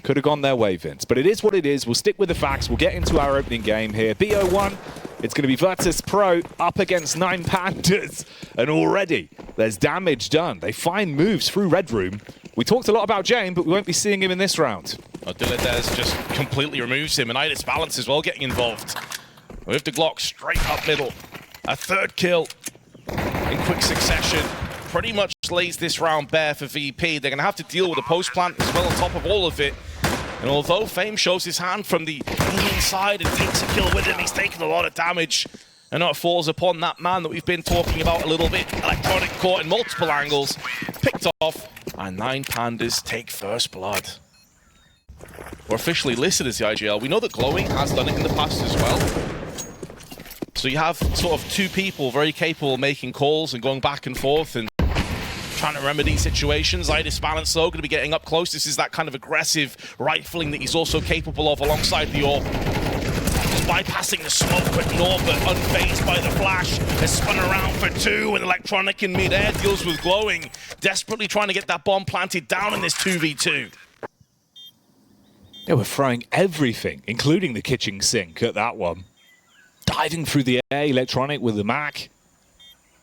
Could have gone their way, Vince. But it is what it is. We'll stick with the facts. We'll get into our opening game here. BO1, it's going to be Virtus.pro up against 9 Pandas. And already, there's damage done. They find moves through Red Room. We talked a lot about Jane, but we won't be seeing him in this round. Diladez just completely removes him, and Idis Balance as well getting involved. With the Glock straight up middle. A third kill in quick succession. Pretty much lays this round bare for VP. They're going to have to deal with the post plant as well on top of all of it. And although Fame shows his hand from the inside and takes a kill with him, he's taken a lot of damage. And it falls upon that man that we've been talking about a little bit. Electronic caught in multiple angles. Picked off. And 9 Pandas take first blood. We're officially listed as the IGL. We know that Glowing has done it in the past as well. So you have sort of 2 people very capable of making calls and going back and forth and trying to remedy situations. Idis Balance, though, going to be getting up close. This is that kind of aggressive rifling that he's also capable of alongside the AWP. Just bypassing the smoke, but Norbert, unfazed by the flash, has spun around for 2 with Electronic in mid-air, deals with Glowing, desperately trying to get that bomb planted down in this 2v2. They were throwing everything, including the kitchen sink at that one. Diving through the air, Electronic with the Mac.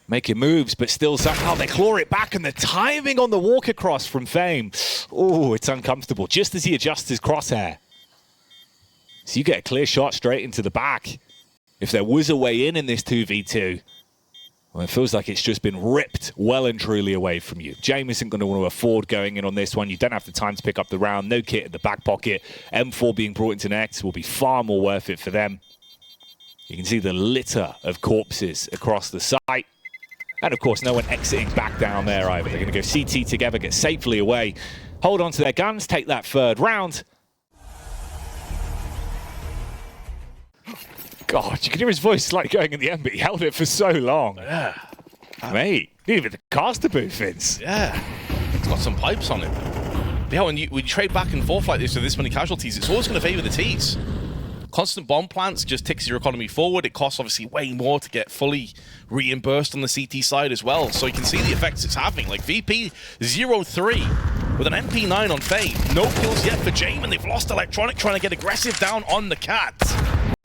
Making moves, but still somehow they claw it back, and the timing on the walk across from Fame. Oh, it's uncomfortable, just as he adjusts his crosshair. So you get a clear shot straight into the back. If there was a way in this 2v2, well, it feels like it's just been ripped well and truly away from you. James isn't going to want to afford going in on this one. You don't have the time to pick up the round. No kit in the back pocket. M4 being brought into next will be far more worth it for them. You can see the litter of corpses across the site. And of course, no one exiting back down there either. They're going to go CT together, get safely away, hold on to their guns, take that third round. God, you can hear his voice like going in the end, but he held it for so long. Yeah. Mate, even the caster booth, Vince. Yeah. It's got some pipes on it. But yeah, when you trade back and forth like this with this many casualties, it's always going to favor the T's. Constant bomb plants just ticks your economy forward. It costs obviously way more to get fully reimbursed on the CT side as well. So you can see the effects it's having. Like VP 0-3 with an MP9 on Fame. No kills yet for Jame, and they've lost Electronic trying to get aggressive down on the Cat.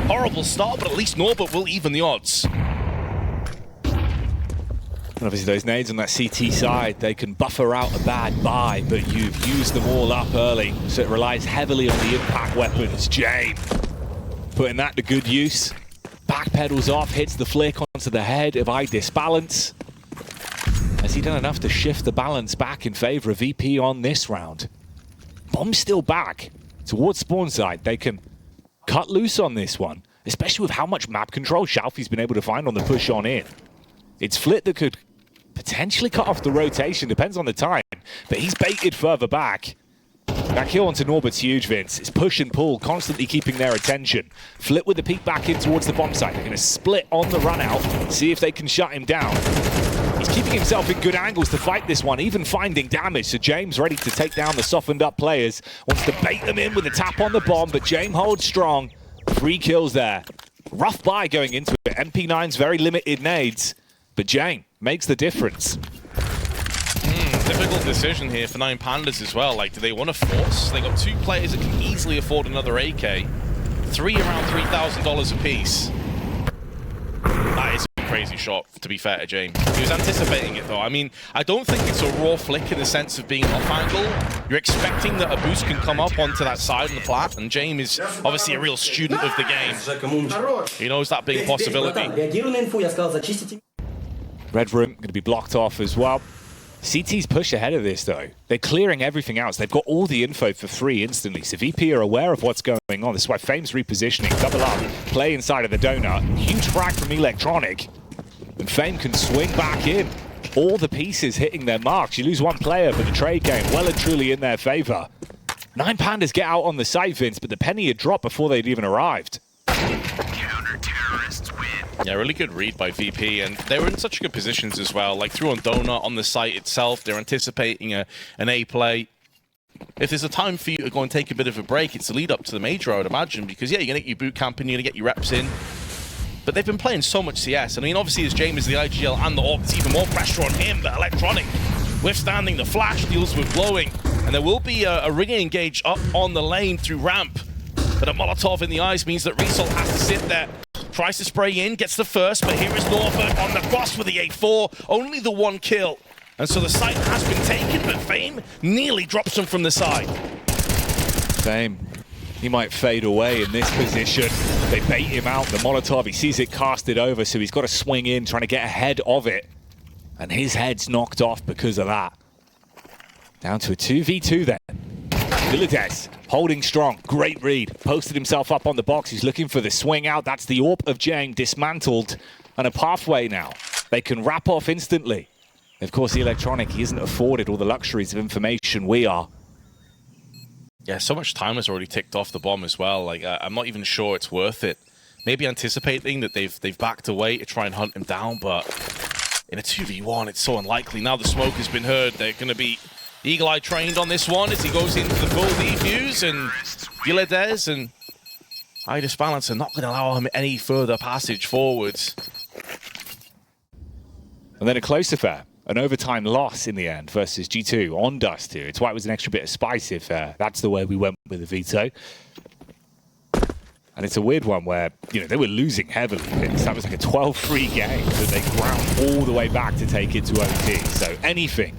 Horrible start, but at least Norbert will even the odds. And obviously those nades on that CT side, they can buffer out a bad buy, but you've used them all up early. So it relies heavily on the impact weapons. Jame putting that to good use. Backpedals off, hits the flick onto the head of Idis Balance. Has he done enough to shift the balance back in favor of VP on this round? Bomb's still back towards spawn side. They can cut loose on this one, especially with how much map control Shalfie's been able to find on the push on in. It's Flit that could potentially cut off the rotation, depends on the time, but he's baited further back. That kill onto Norbert's huge, Vince. It's push and pull, constantly keeping their attention. Flit with the peek back in towards the bomb site. They're going to split on the run out, see if they can shut him down. He's keeping himself in good angles to fight this one, even finding damage. So James ready to take down the softened up players. Wants to bait them in with a tap on the bomb, but James holds strong. 3 kills there. Rough buy going into it. MP9's very limited nades, but James makes the difference. Difficult decision here for 9 Pandas as well. Like, do they want to force? They got 2 players that can easily afford another AK. 3 around $3,000 apiece. That is a crazy shot, to be fair to James. He was anticipating it though. I mean, I don't think it's a raw flick in the sense of being off angle. You're expecting that a boost can come up onto that side in the plat, and James is obviously a real student of the game. He knows that being a possibility. Red Room going to be blocked off as well. CT's push ahead of this, though. They're clearing everything else. They've got all the info for 3 instantly. So VP are aware of what's going on. This is why Fame's repositioning. Double up. Play inside of the donut. Huge frag from Electronic. And Fame can swing back in. All the pieces hitting their marks. You lose 1 player, but the trade game well and truly in their favor. 9 Pandas get out on the site, Vince, but the penny had dropped before they'd even arrived. Counter-terrorists win. Yeah, really good read by VP, and they were in such good positions as well. Like, through on Donut on the site itself, they're anticipating an A play. If there's a time for you to go and take a bit of a break, it's the lead up to the major, I would imagine, because yeah, you're going to get your boot camp and you're going to get your reps in. But they've been playing so much CS. I mean, obviously, as James is the IGL and the AWP, there's even more pressure on him, but Electronic withstanding the flash, deals with Glowing. And there will be a ringing engage up on the lane through ramp. But a Molotov in the eyes means that Result has to sit there. Tries to spray in, gets the first, but here is Norfolk on the boss with the 8-4. Only the 1 kill. And so the site has been taken, but Fame nearly drops him from the side. Fame. He might fade away in this position. They bait him out. The Molotov, he sees it casted over, so he's got to swing in, trying to get ahead of it. And his head's knocked off because of that. Down to a 2v2 then. Villadez holding strong. Great read. Posted himself up on the box. He's looking for the swing out. That's the AWP of Jane dismantled. And a pathway now. They can wrap off instantly. Of course, the Electronic, he isn't afforded all the luxuries of information we are. Yeah, so much time has already ticked off the bomb as well. Like, I'm not even sure it's worth it. Maybe anticipating that they've backed away to try and hunt him down, but in a 2v1, it's so unlikely. Now the smoke has been heard. They're going to be eagle-eye trained on this one as he goes into the full defuse, and Villadez and Idis Balance are not going to allow him any further passage forwards. And then a close affair. An overtime loss in the end versus G2 on Dust here. It's why it was an extra bit of spice if that's the way we went with the veto. And it's a weird one where, you know, they were losing heavily. That was like a 12-3 game that they ground all the way back to take it to OT. So anything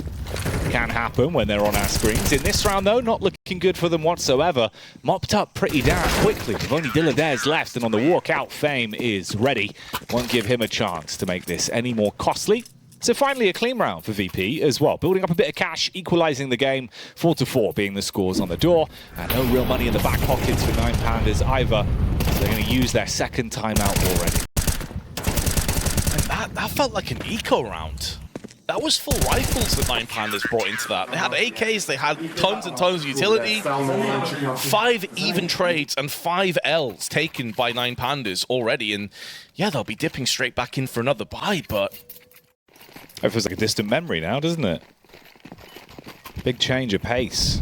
can happen when they're on our screens. In this round, though, not looking good for them whatsoever. Mopped up pretty damn quickly. With only Villadez left, and on the walkout, Fame is ready. Won't give him a chance to make this any more costly. So finally a clean round for VP as well. Building up a bit of cash, equalizing the game. 4-4 being the scores on the door. And no real money in the back pockets for 9 Pandas either. So they're going to use their second timeout already. And that felt like an eco round. That was full rifles that 9 Pandas brought into that. They had AKs, they had tons and tons of utility. 5 even trades and 5 Ls taken by 9 Pandas already. And yeah, they'll be dipping straight back in for another buy, but it feels like a distant memory now, doesn't it? Big change of pace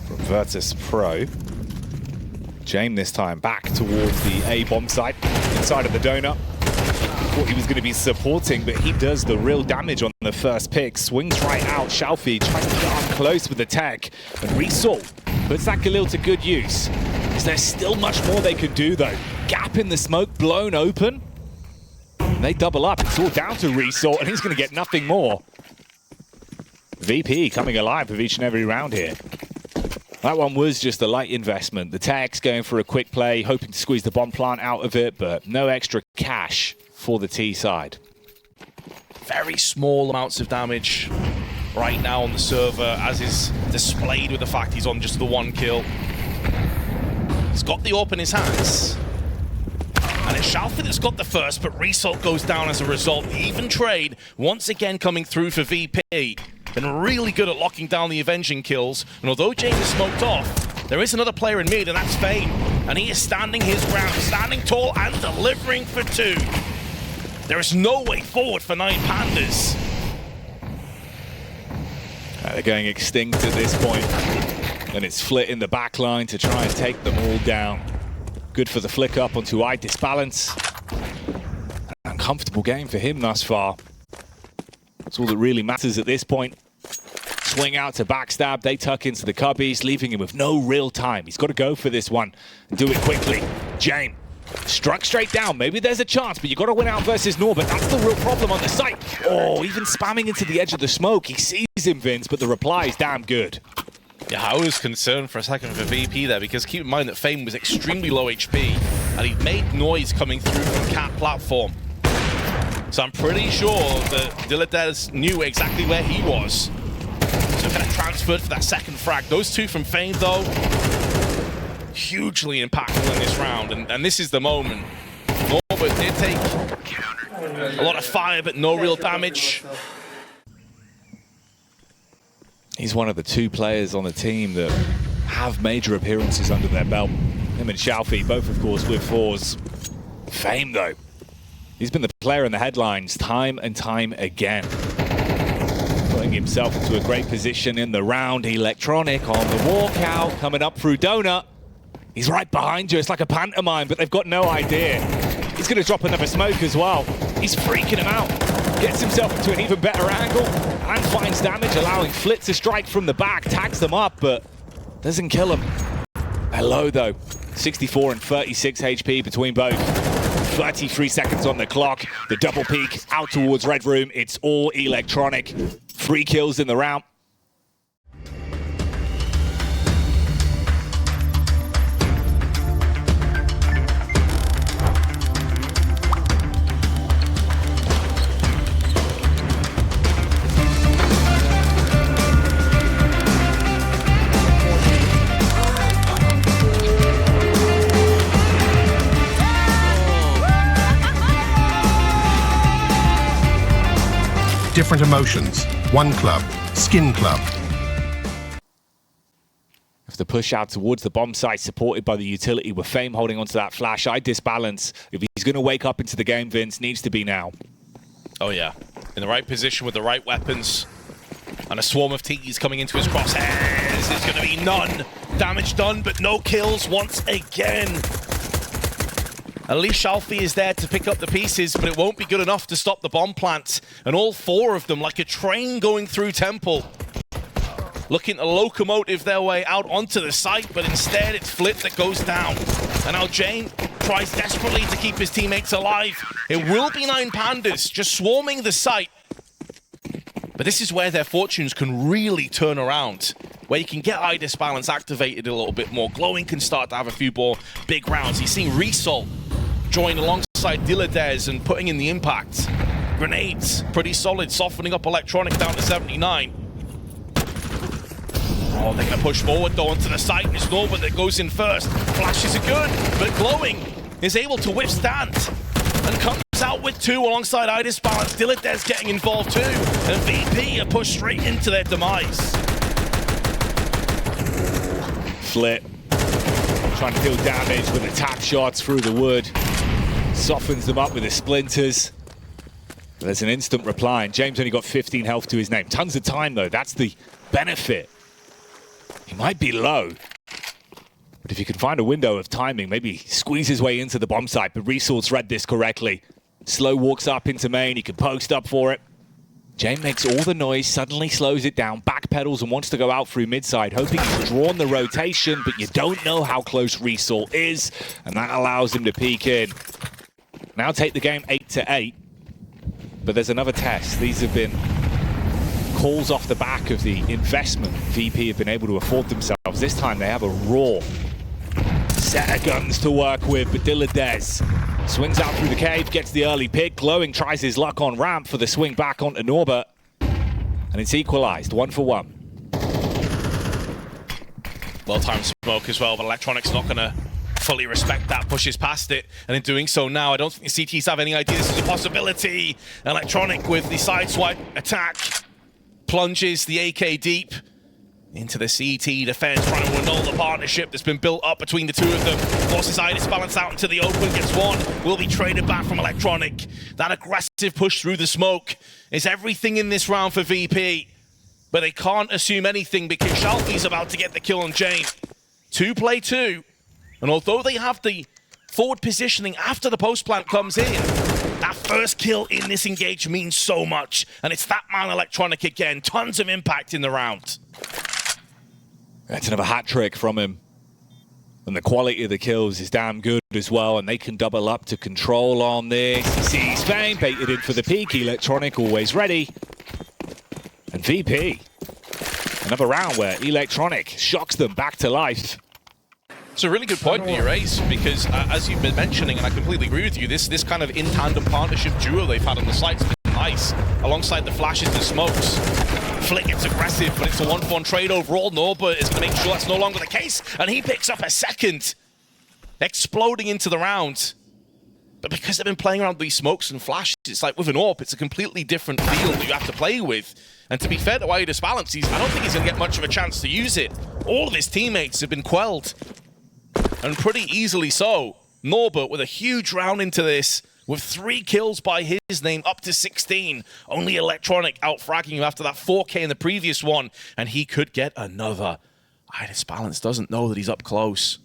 from Virtus.pro. James this time back towards the A bomb site, inside of the donut. Thought he was going to be supporting, but he does the real damage on the first pick. Swings right out. Shalfi tries to get up close with the tech. And Result puts that Galil to good use. Is there still much more they could do, though? Gap in the smoke, blown open. They double up. It's all down to Resort, and he's going to get nothing more. VP coming alive with each and every round here. That one was just a light investment. The tech's going for a quick play, hoping to squeeze the bomb plant out of it, but no extra cash for the T side. Very small amounts of damage right now on the server, as is displayed with the fact he's on just the 1 kill. He's got the AWP in his hands. And it's Shalfi that's got the first, but Result goes down as a result. The even trade once again coming through for VP. Been really good at locking down the avenging kills. And although James is smoked off, there is another player in mid, and that's Fame. And he is standing his ground, standing tall and delivering for 2. There is no way forward for 9 Pandas. They're going extinct at this point. And it's Flit in the back line to try and take them all down. Good for the flick up onto Idis Balance. An uncomfortable game for him thus far. That's all that really matters at this point. Swing out to backstab. They tuck into the cubbies, leaving him with no real time. He's got to go for this one and do it quickly. Jane struck straight down. Maybe there's a chance, but you've got to win out versus Norbert. That's the real problem on the site. Oh, even spamming into the edge of the smoke. He sees him, Vince, but the reply is damn good. Yeah, I was concerned for a second for VP there, because keep in mind that Fame was extremely low HP, and he made noise coming through from Cat platform. So I'm pretty sure that Villadez knew exactly where he was. So kind of transferred for that second frag. Those 2 from Fame, though, hugely impactful in this round, and this is the moment. Norbert did take a lot of fire, but no real damage. He's one of the 2 players on the team that have major appearances under their belt. Him and Shalfi, both of course with 4s. Fame though. He's been the player in the headlines time and time again. Putting himself into a great position in the round. Electronic on the walkout, coming up through Donut. He's right behind you, it's like a pantomime, but they've got no idea. He's gonna drop another smoke as well. He's freaking him out. Gets himself into an even better angle and finds damage, allowing Flit to strike from the back, tags them up, but doesn't kill him. Hello, though. 64 and 36 HP between both. 33 seconds on the clock. The double peek out towards Red Room. It's all electronic. 3 kills in the round. Different emotions. One club. Skin Club. If the push out towards the bomb site supported by the utility with Fame holding onto that flash, I disbalance. If he's going to wake up into the game, Vince, needs to be now. Oh yeah, in the right position with the right weapons. And a swarm of T's coming into his crosshairs. There's going to be none damage done, but no kills once again. At least Shalfie is there to pick up the pieces, but it won't be good enough to stop the bomb plant. And all 4 of them, like a train going through Temple, looking to locomotive their way out onto the site, but instead it's Flit that goes down. And now Jane tries desperately to keep his teammates alive. It will be 9 Pandas just swarming the site. But this is where their fortunes can really turn around, where you can get Idis balance activated a little bit more. Glowing can start to have a few more big rounds. He's seeing Resol join alongside Diladez and putting in the impact. Grenades, pretty solid, softening up Electronic down to 79. Oh, they're going to push forward though onto the site. It's Norbert that goes in first. Flashes are good, but Glowing is able to withstand and comes out with 2 alongside Idis balance. Diladez getting involved too, and VP are pushed straight into their demise. Flit trying to deal damage with attack shots through the wood. Softens them up with the splinters. There's an instant reply, and James only got 15 health to his name. Tons of time, though. That's the benefit. He might be low, but if he can find a window of timing, maybe squeeze his way into the bomb site. But Resource read this correctly. Slow walks up into main. He can post up for it. Jane makes all the noise, suddenly slows it down, backpedals and wants to go out through midside, hoping he's drawn the rotation, but you don't know how close Resol is, and that allows him to peek in. Now take the game 8-8, but there's another test. These have been calls off the back of the investment VP have been able to afford themselves. This time they have a raw set of guns to work with, but Diladez swings out through the cave, gets the early pick. Glowing tries his luck on ramp for the swing back onto Norbert. And it's equalized, 1 for 1. Well-timed smoke as well, but Electronic's not going to fully respect that, pushes past it. And in doing so now, I don't think the CTs have any idea this is a possibility. Electronic with the sideswipe attack, plunges the AK deep into the CT defense, trying to annul the partnership that's been built up between the 2 of them. Forces Idis balance out into the open, gets 1, will be traded back from Electronic. That aggressive push through the smoke is everything in this round for VP. But they can't assume anything because Shalfie's about to get the kill on Jane. 2 play 2, and although they have the forward positioning after the post plant comes in, that first kill in this engage means so much. And it's that man Electronic again, tons of impact in the round. That's another hat trick from him. And the quality of the kills is damn good as well, and they can double up to control on this. He sees Fame, baited in for the peak. Electronic always ready. And VP, another round where Electronic shocks them back to life. It's a really good point that you raise, because as you've been mentioning, and I completely agree with you, this kind of in-tandem partnership duo they've had on the site's been nice, alongside the flashes and smokes. Flick gets aggressive, but it's a 1-for-1 trade overall. Norbert is going to make sure that's no longer the case, and he picks up a second, exploding into the round. But because they've been playing around with these smokes and flashes, it's like with an AWP, it's a completely different field that you have to play with. And to be fair to Idis balance, I don't think he's going to get much of a chance to use it. All of his teammates have been quelled, and pretty easily so. Norbert with a huge round into this, with 3 kills by his name, up to 16. Only Electronic out-fragging him after that 4K in the previous one, and he could get another. Idis balance doesn't know that he's up close.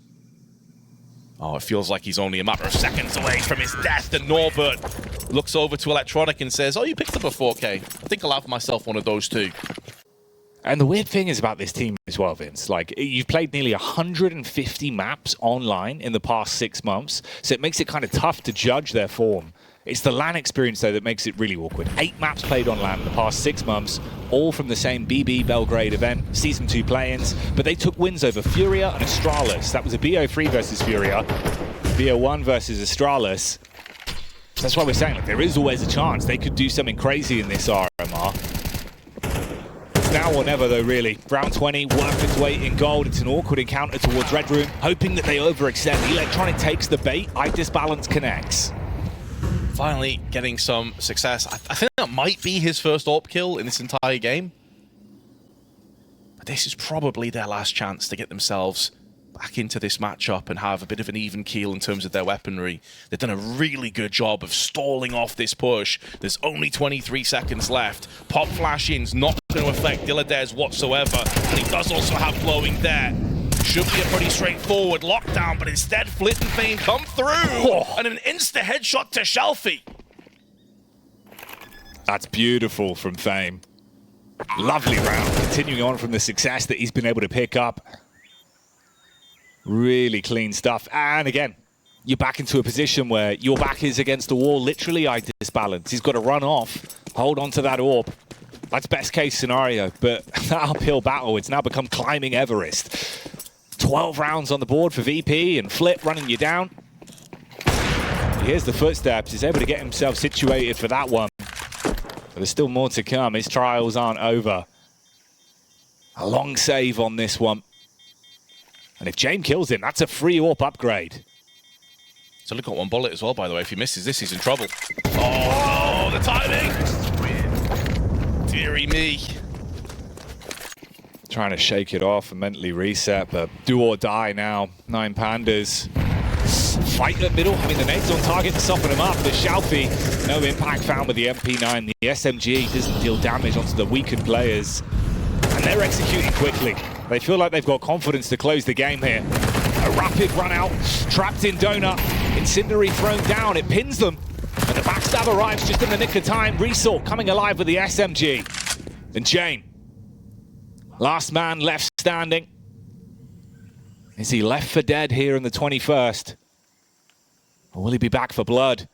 Oh, it feels like he's only a matter of seconds away from his death, and Norbert looks over to Electronic and says, oh, you picked up a 4K. I think I'll have myself one of those too. And the weird thing is about this team as well, Vince, like, you've played nearly 150 maps online in the past 6 months, so it makes it kind of tough to judge their form. It's the LAN experience, though, that makes it really awkward. 8 maps played on LAN in the past 6 months, all from the same BB Belgrade event, Season 2 play-ins, but they took wins over Furia and Astralis. That was a BO3 versus Furia, BO1 versus Astralis. So that's why we're saying, like, there is always a chance they could do something crazy in this RMR. Now or never, though, really. Round 20, worked its way in gold. It's an awkward encounter towards Red Room, hoping that they overextend. Electronic takes the bait. Disbalance connects. Finally getting some success. I think that might be his first AWP kill in this entire game. But this is probably their last chance to get themselves back into this matchup and have a bit of an even keel in terms of their weaponry. They've done a really good job of stalling off this push. There's only 23 seconds left. Pop flash-in's not going to affect Dilladez whatsoever, and he does also have glowing there. Should be a pretty straightforward lockdown, but instead Flit and Fame come through, and an insta headshot to Shelfie. That's beautiful from Fame. Lovely round, continuing on from the success that he's been able to pick up. Really clean stuff. And again, you're back into a position where your back is against the wall. Literally, Disbalance. He's got to run off, hold on to that AWP. That's best case scenario. But that uphill battle, it's now become climbing Everest. 12 rounds on the board for VP and Flip running you down. Here's the footsteps. He's able to get himself situated for that one. But there's still more to come. His trials aren't over. A long save on this one. And if James kills him, that's a free AWP upgrade. So look at one bullet as well, by the way. If he misses this, he's in trouble. Oh, the timing! Deary me. Trying to shake it off and mentally reset, but do or die now. 9 Pandas. Fight at middle. I mean, the nades on target to soften him up, but Shalfie, no impact found with the MP9. The SMG doesn't deal damage onto the weakened players. And they're executing quickly. They feel like they've got confidence to close the game here. A rapid run out, trapped in Donut. Incendiary thrown down, it pins them. And the backstab arrives just in the nick of time. Resort coming alive with the SMG. And Jane, last man left standing. Is he left for dead here in the 21st? Or will he be back for blood?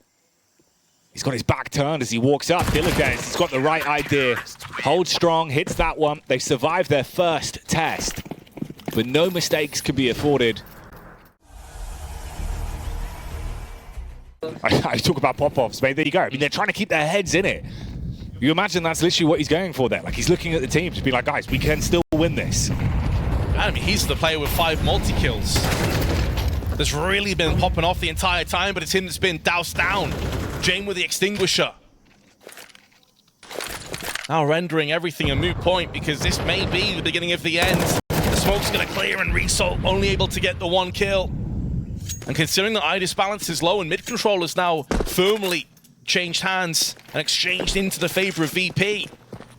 He's got his back turned as he walks up. Dilladez, he's got the right idea. Holds strong, hits that one. They survived their first test. But no mistakes can be afforded. I talk about pop-offs, mate. There you go. I mean, they're trying to keep their heads in it. You imagine that's literally what he's going for there. Like, he's looking at the team to be like, guys, we can still win this. I mean, he's the player with 5 multi-kills. That's really been popping off the entire time, but it's him that's been doused down. Jane with the extinguisher. Now rendering everything a moot point because this may be the beginning of the end. The smoke's going to clear and Result only able to get the 1 kill. And considering that Disbalance is low and mid control is now firmly changed hands and exchanged into the favor of VP,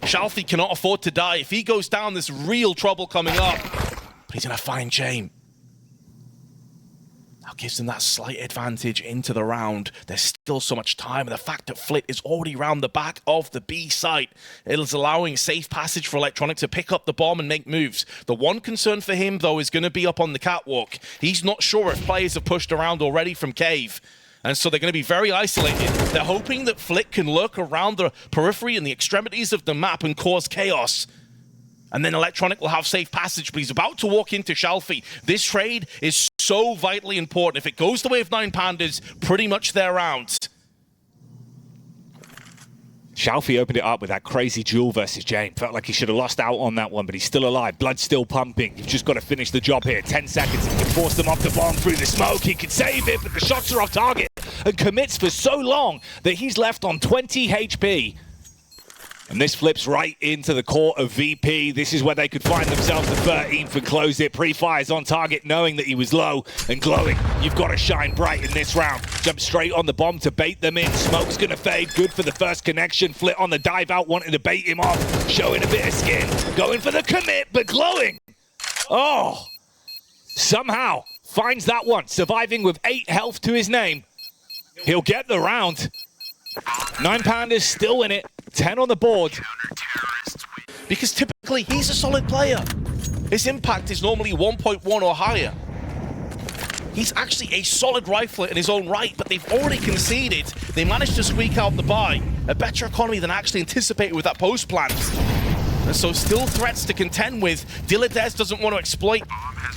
Shalfie cannot afford to die. If he goes down, there's real trouble coming up. But he's going to find Jane. Now gives them that slight advantage into the round. There's still so much time, and the fact that Flit is already round the back of the B site, it is allowing safe passage for Electronic to pick up the bomb and make moves. The one concern for him, though, is going to be up on the catwalk. He's not sure if players have pushed around already from Cave. And so they're going to be very isolated. They're hoping that Flit can lurk around the periphery and the extremities of the map and cause chaos. And then Electronic will have safe passage, but he's about to walk into Shalfie. This trade is so vitally important. If it goes the way of 9 Pandas, pretty much their round. Shalfie opened it up with that crazy duel versus Jane. Felt like he should have lost out on that one, but he's still alive. Blood's still pumping. You've just got to finish the job here. 10 seconds. He can force them off the bomb through the smoke. He can save it, but the shots are off target. And commits for so long that he's left on 20 HP. And this flips right into the court of VP. This is where they could find themselves the 13th and close it. Pre-fires on target, knowing that he was low and glowing. You've got to shine bright in this round. Jump straight on the bomb to bait them in. Smoke's going to fade. Good for the first connection. Flit on the dive out, wanting to bait him off. Showing a bit of skin. Going for the commit, but glowing. Oh, somehow finds that one. Surviving with 8 health to his name. He'll get the round. 9 Pandas still in it, 10 on the board. Because typically he's a solid player. His impact is normally 1.1 or higher. He's actually a solid rifler in his own right, but they've already conceded. They managed to squeak out the buy. A better economy than actually anticipated with that post plant. And so still threats to contend with. Dilladez doesn't want to exploit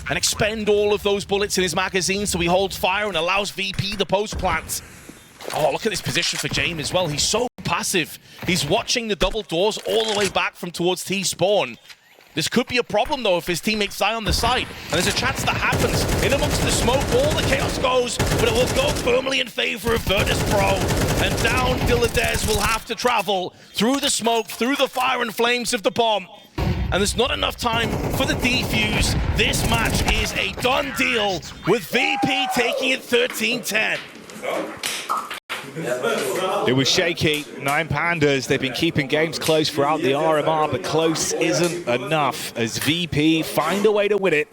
and expend all of those bullets in his magazine, so he holds fire and allows VP the post plant. Oh, look at this position for James as well. He's so passive. He's watching the double doors all the way back from towards T-spawn. This could be a problem, though, if his teammates die on the side. And there's a chance that happens. In amongst the smoke, all the chaos goes, but it will go firmly in favor of Virtus.pro. And down Dilladez will have to travel through the smoke, through the fire and flames of the bomb. And there's not enough time for the defuse. This match is a done deal, with VP taking it 13-10. It was shaky. 9 Pandas, they've been keeping games close throughout the RMR, but close isn't enough as VP find a way to win it.